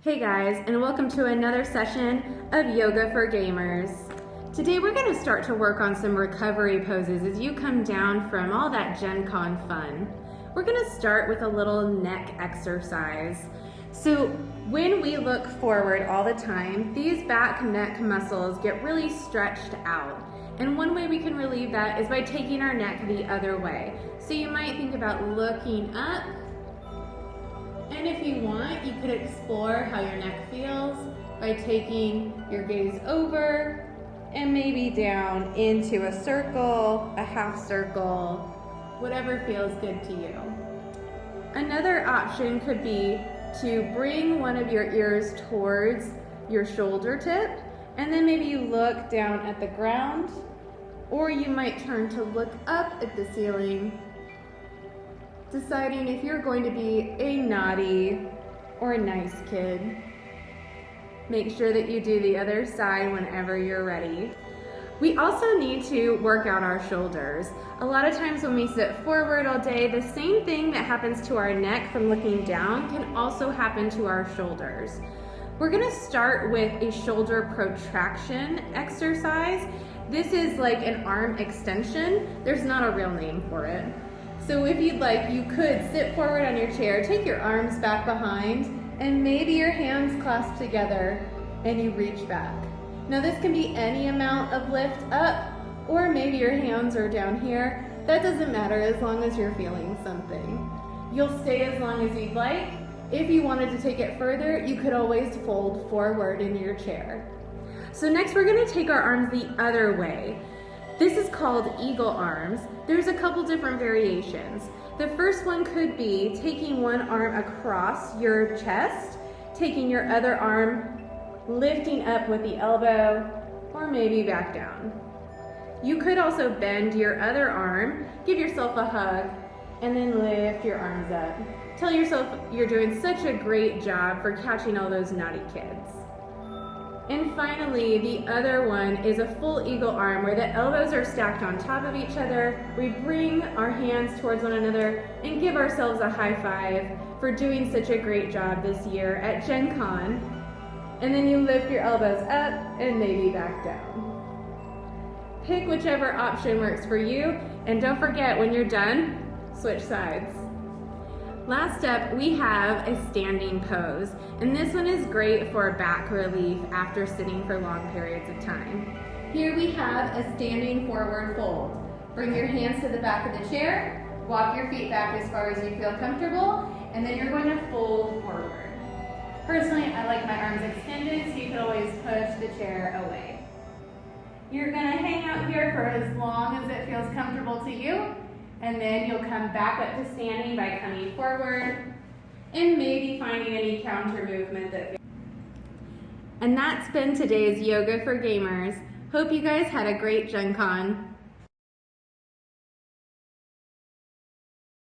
Hey guys, and welcome to another session of Yoga for Gamers. Today we're going to start to work on some recovery poses as you come down from all that Gen Con fun. We're going to start with a little neck exercise. So when we look forward all the time, these back neck muscles get really stretched out. And one way we can relieve that is by taking our neck the other way. So you might think about looking up. And if you want, you could explore how your neck feels by taking your gaze over and maybe down into a circle, a half circle, whatever feels good to you. Another option could be to bring one of your ears towards your shoulder tip, and then maybe you look down at the ground, or you might turn to look up at the ceiling, deciding if you're going to be a naughty or a nice kid. Make sure that you do the other side whenever you're ready. We also need to work out our shoulders. A lot of times when we sit forward all day, the same thing that happens to our neck from looking down can also happen to our shoulders. We're gonna start with a shoulder protraction exercise. This is like an arm extension. There's not a real name for it. So if you'd like, you could sit forward on your chair, take your arms back behind, and maybe your hands clasp together and you reach back. Now this can be any amount of lift up, or maybe your hands are down here. That doesn't matter as long as you're feeling something. You'll stay as long as you'd like. If you wanted to take it further, you could always fold forward in your chair. So next we're gonna take our arms the other way. This is called eagle arms. There's a couple different variations. The first one could be taking one arm across your chest, taking your other arm, lifting up with the elbow, or maybe back down. You could also bend your other arm, give yourself a hug, and then lift your arms up. Tell yourself you're doing such a great job for catching all those naughty kids. And finally, the other one is a full eagle arm where the elbows are stacked on top of each other. We bring our hands towards one another and give ourselves a high five for doing such a great job this year at Gen Con. And then you lift your elbows up and maybe back down. Pick whichever option works for you, and don't forget, when you're done, switch sides. Last up, we have a standing pose, and this one is great for back relief after sitting for long periods of time. Here we have a standing forward fold. Bring your hands to the back of the chair, walk your feet back as far as you feel comfortable, and then you're going to fold forward. Personally, I like my arms extended, so you can always push the chair away. You're going to hang out here for as long as it feels comfortable to you, and then you'll come back up to standing by coming forward and maybe finding any counter movement that. And that's been today's Yoga for Gamers. Hope you guys had a great Gen Con.